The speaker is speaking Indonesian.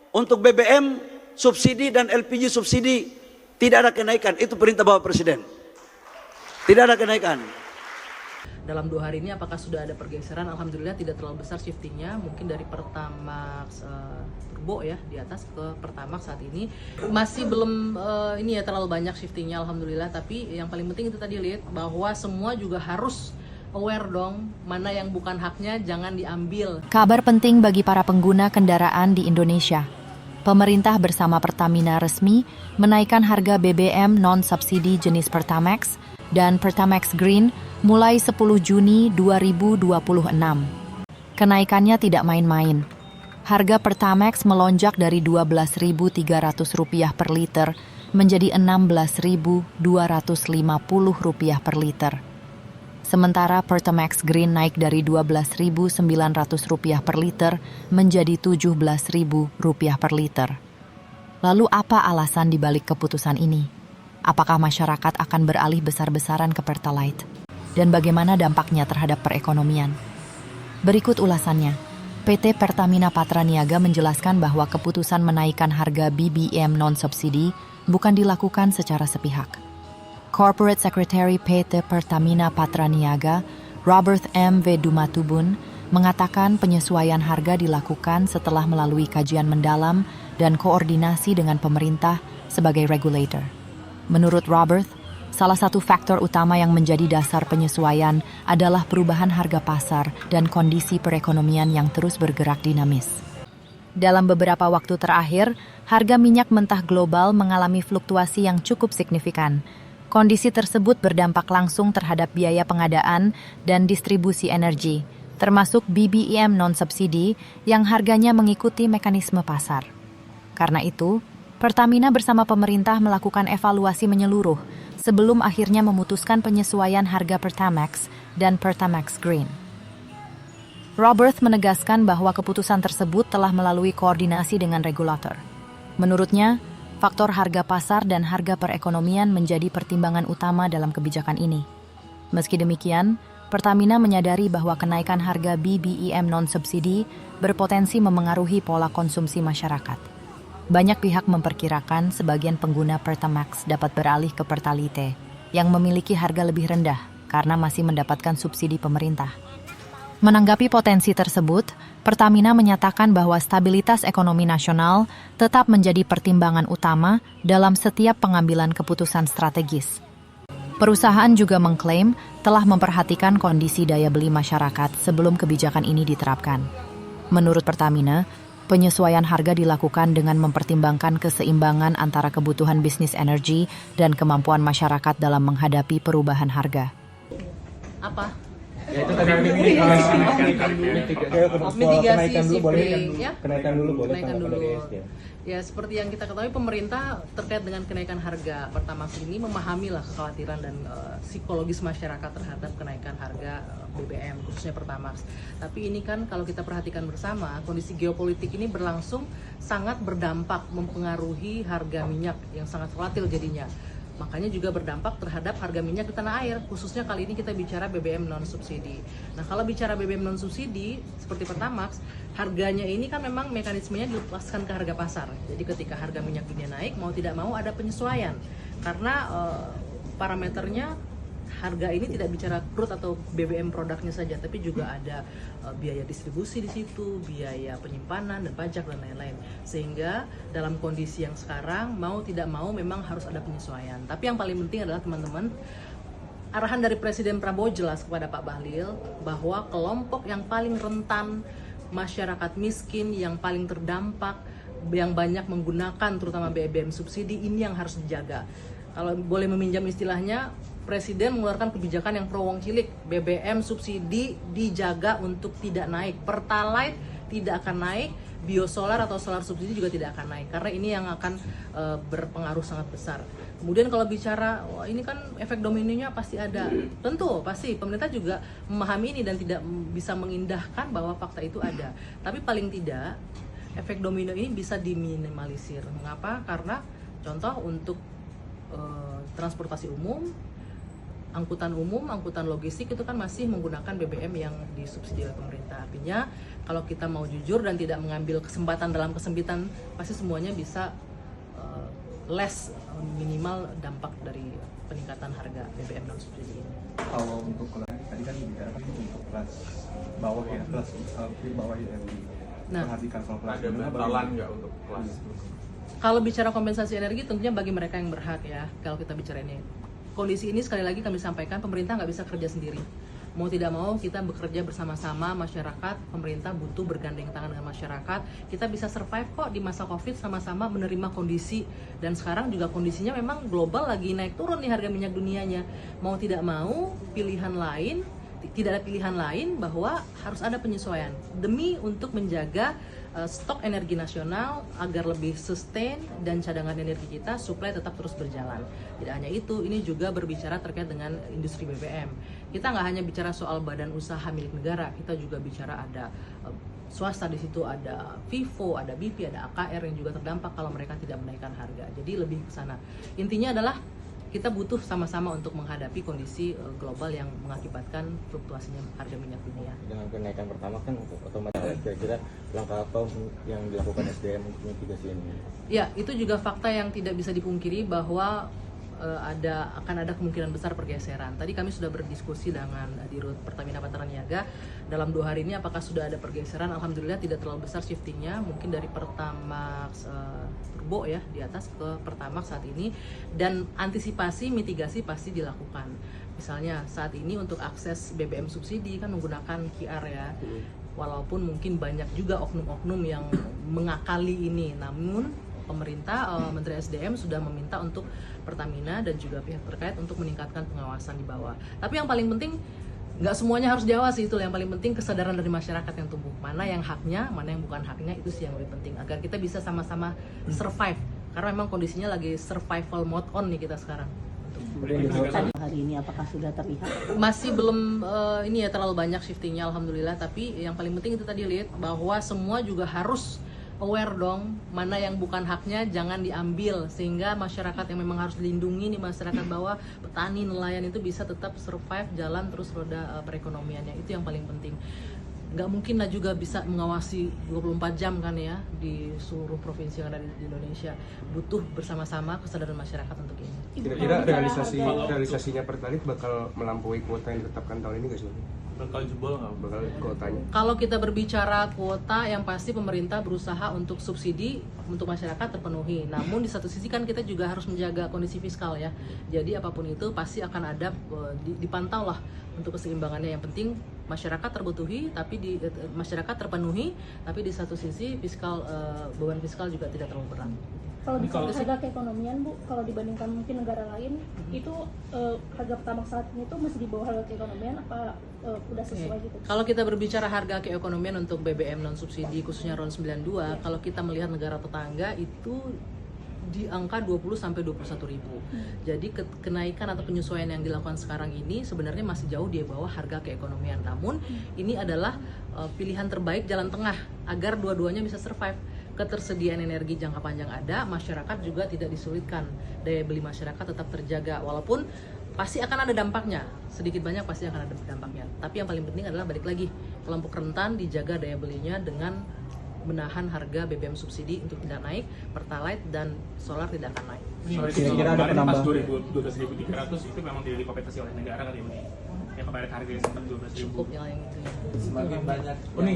untuk BBM subsidi dan LPG subsidi tidak ada kenaikan. Itu perintah Bapak Presiden. Tidak ada kenaikan. Dalam 2 hari ini apakah sudah ada pergeseran? Alhamdulillah tidak terlalu besar shiftingnya, mungkin dari Pertamax Turbo ya di atas ke Pertamax saat ini masih belum ini ya terlalu banyak shiftingnya alhamdulillah. Tapi yang paling penting itu tadi lihat bahwa semua juga harus aware dong, mana yang bukan haknya jangan diambil. Kabar penting bagi para pengguna kendaraan di Indonesia. Pemerintah bersama Pertamina resmi menaikkan harga BBM non-subsidi jenis Pertamax dan Pertamax Green mulai 10 Juni 2026. Kenaikannya tidak main-main. Harga Pertamax melonjak dari Rp12.300 per liter menjadi Rp16.250 per liter. Sementara Pertamax Green naik dari Rp12.900 per liter menjadi Rp17.000 per liter. Lalu apa alasan dibalik keputusan ini? Apakah masyarakat akan beralih besar-besaran ke Pertalite? Dan bagaimana dampaknya terhadap perekonomian? Berikut ulasannya. PT Pertamina Patraniaga menjelaskan bahwa keputusan menaikkan harga BBM non-subsidi bukan dilakukan secara sepihak. Corporate Secretary PT Pertamina Patraniaga, Robert M. V. Dumatubun, mengatakan penyesuaian harga dilakukan setelah melalui kajian mendalam dan koordinasi dengan pemerintah sebagai regulator. Menurut Robert, salah satu faktor utama yang menjadi dasar penyesuaian adalah perubahan harga pasar dan kondisi perekonomian yang terus bergerak dinamis. Dalam beberapa waktu terakhir, harga minyak mentah global mengalami fluktuasi yang cukup signifikan. Kondisi tersebut berdampak langsung terhadap biaya pengadaan dan distribusi energi, termasuk BBM non-subsidi yang harganya mengikuti mekanisme pasar. Karena itu, Pertamina bersama pemerintah melakukan evaluasi menyeluruh sebelum akhirnya memutuskan penyesuaian harga Pertamax dan Pertamax Green. Robert menegaskan bahwa keputusan tersebut telah melalui koordinasi dengan regulator. Menurutnya, faktor harga pasar dan harga perekonomian menjadi pertimbangan utama dalam kebijakan ini. Meski demikian, Pertamina menyadari bahwa kenaikan harga BBM non-subsidi berpotensi memengaruhi pola konsumsi masyarakat. Banyak pihak memperkirakan sebagian pengguna Pertamax dapat beralih ke Pertalite yang memiliki harga lebih rendah karena masih mendapatkan subsidi pemerintah. Menanggapi potensi tersebut, Pertamina menyatakan bahwa stabilitas ekonomi nasional tetap menjadi pertimbangan utama dalam setiap pengambilan keputusan strategis. Perusahaan juga mengklaim telah memperhatikan kondisi daya beli masyarakat sebelum kebijakan ini diterapkan. Menurut Pertamina, penyesuaian harga dilakukan dengan mempertimbangkan keseimbangan antara kebutuhan bisnis energi dan kemampuan masyarakat dalam menghadapi perubahan harga. Apa? Ya itu tadi mitigasi shifting ya? Kenaikan dulu boleh. Kenaikan dulu. Ya seperti yang kita ketahui pemerintah terkait dengan kenaikan harga Pertamax ini memahamilah kekhawatiran dan psikologis masyarakat terhadap kenaikan harga BBM khususnya Pertamax. Tapi ini kan kalau kita perhatikan bersama kondisi geopolitik ini berlangsung sangat berdampak mempengaruhi harga minyak yang sangat volatil jadinya. Makanya juga berdampak terhadap harga minyak di tanah air, khususnya kali ini kita bicara BBM non-subsidi. Nah kalau bicara BBM non-subsidi, seperti Pertamax, harganya ini kan memang mekanismenya dilepaskan ke harga pasar. Jadi ketika harga minyak dunia naik, mau tidak mau ada penyesuaian. Karena parameternya, harga ini tidak bicara crude atau BBM produknya saja, tapi juga ada biaya distribusi di situ, biaya penyimpanan dan pajak dan lain-lain. Sehingga dalam kondisi yang sekarang mau tidak mau memang harus ada penyesuaian. Tapi yang paling penting adalah teman-teman, arahan dari Presiden Prabowo jelas kepada Pak Bahlil bahwa kelompok yang paling rentan, masyarakat miskin yang paling terdampak, yang banyak menggunakan terutama BBM subsidi ini yang harus dijaga. Kalau boleh meminjam istilahnya, Presiden mengeluarkan kebijakan yang pro wong cilik, BBM subsidi dijaga untuk tidak naik, Pertalite tidak akan naik, biosolar atau solar subsidi juga tidak akan naik, karena ini yang akan berpengaruh sangat besar. Kemudian kalau bicara, ini kan efek dominonya pasti ada, tentu pasti pemerintah juga memahami ini dan tidak bisa mengindahkan bahwa fakta itu ada. Tapi paling tidak efek domino ini bisa diminimalisir. Mengapa? Karena contoh untuk transportasi umum, angkutan umum, angkutan logistik itu kan masih menggunakan BBM yang disubsidi oleh pemerintah. Artinya kalau kita mau jujur dan tidak mengambil kesempatan dalam kesempitan, pasti semuanya bisa less minimal dampak dari peningkatan harga BBM non subsidi ini. Kalau untuk kelas tadi kan dibicarakan untuk kelas bawah ya, kelas bawah yang diperhatikan soal kelas ada bantalan nggak untuk kelas? Kalau bicara kompensasi energi tentunya bagi mereka yang berhak ya. Kalau kita bicara ini, kondisi ini sekali lagi kami sampaikan pemerintah nggak bisa kerja sendiri. Mau tidak mau kita bekerja bersama-sama, masyarakat, pemerintah butuh bergandeng tangan dengan masyarakat. Kita bisa survive kok di masa Covid sama-sama menerima kondisi. Dan sekarang juga kondisinya memang global lagi naik turun nih harga minyak dunianya. Mau tidak mau pilihan lain, tidak ada pilihan lain bahwa harus ada penyesuaian demi untuk menjaga stok energi nasional agar lebih sustain dan cadangan energi kita supply tetap terus berjalan. Tidak hanya itu, ini juga berbicara terkait dengan industri BBM. Kita nggak hanya bicara soal badan usaha milik negara, kita juga bicara ada swasta di situ, ada Vivo, ada BP, ada AKR yang juga terdampak kalau mereka tidak menaikkan harga. Jadi lebih ke sana. Intinya adalah kita butuh sama-sama untuk menghadapi kondisi global yang mengakibatkan fluktuasinya harga minyak dunia. Dengan kenaikan pertama kan otomatis kira-kira langkah apa yang dilakukan SDM untuk mitigasi ini? Ya, itu juga fakta yang tidak bisa dipungkiri bahwa akan ada kemungkinan besar pergeseran. Tadi kami sudah berdiskusi dengan Dirut Pertamina Patraniaga dalam 2 hari ini apakah sudah ada pergeseran. Alhamdulillah tidak terlalu besar shiftingnya, mungkin dari Pertamax Turbo ya di atas ke Pertamax saat ini, dan antisipasi mitigasi pasti dilakukan. Misalnya saat ini untuk akses BBM subsidi kan menggunakan QR ya. Walaupun mungkin banyak juga oknum-oknum yang mengakali ini, namun pemerintah, Menteri SDM sudah meminta untuk Pertamina dan juga pihak terkait untuk meningkatkan pengawasan di bawah. Tapi yang paling penting, nggak semuanya harus diawasi, itu yang paling penting kesadaran dari masyarakat yang tumbuh. Mana yang haknya, mana yang bukan haknya, itu sih yang lebih penting. Agar kita bisa sama-sama survive. Karena memang kondisinya lagi survival mode on nih kita sekarang. Hari ini apakah sudah terlihat? Masih belum ini ya terlalu banyak shiftingnya alhamdulillah, tapi yang paling penting itu tadi lihat bahwa semua juga harus aware dong, mana yang bukan haknya jangan diambil, sehingga masyarakat yang memang harus dilindungi nih, masyarakat bawah, petani, nelayan itu bisa tetap survive, jalan terus roda perekonomiannya, itu yang paling penting. Nggak mungkin lah juga bisa mengawasi 24 jam kan ya di seluruh provinsi yang ada di Indonesia. Butuh bersama-sama kesadaran masyarakat untuk ini. Kira-kira realisasinya Pertalite bakal melampaui kuota yang ditetapkan tahun ini nggak sih? Bakal jebol nggak? Bakal kuotanya? Kalau kita berbicara kuota, yang pasti pemerintah berusaha untuk subsidi untuk masyarakat terpenuhi. Namun di satu sisi kan kita juga harus menjaga kondisi fiskal ya. Jadi apapun itu pasti akan ada dipantau lah untuk keseimbangannya. Yang penting masyarakat terbutuhi, tapi masyarakat terpenuhi, tapi di satu sisi fiskal beban fiskal juga tidak terlalu berat. Kalau bicara harga keekonomian Bu, kalau dibandingkan mungkin negara lain, itu harga pertamax saat ini tuh masih di bawah harga keekonomian apa udah sesuai gitu? Kalau kita berbicara harga keekonomian untuk BBM non subsidi khususnya RON 92, kalau kita melihat negara tetangga itu di angka 20 sampai 21 ribu. Jadi kenaikan atau penyesuaian yang dilakukan sekarang ini sebenarnya masih jauh di bawah harga keekonomian. Namun ini adalah pilihan terbaik jalan tengah agar dua-duanya bisa survive. Ketersediaan energi jangka panjang ada, masyarakat juga tidak disulitkan, daya beli masyarakat tetap terjaga, walaupun pasti akan ada dampaknya, sedikit banyak pasti akan ada dampaknya. Tapi yang paling penting adalah balik lagi, kelompok rentan dijaga daya belinya dengan menahan harga BBM subsidi untuk tidak naik, Pertalite dan solar tidak akan naik. Kira-kira ada penambahan? Pas 12.300 itu memang tidak dikompensasi oleh negara kali ini. Yang kemarin harganya sempat 12.000. Cukup yang itu. Semakin banyak Uni,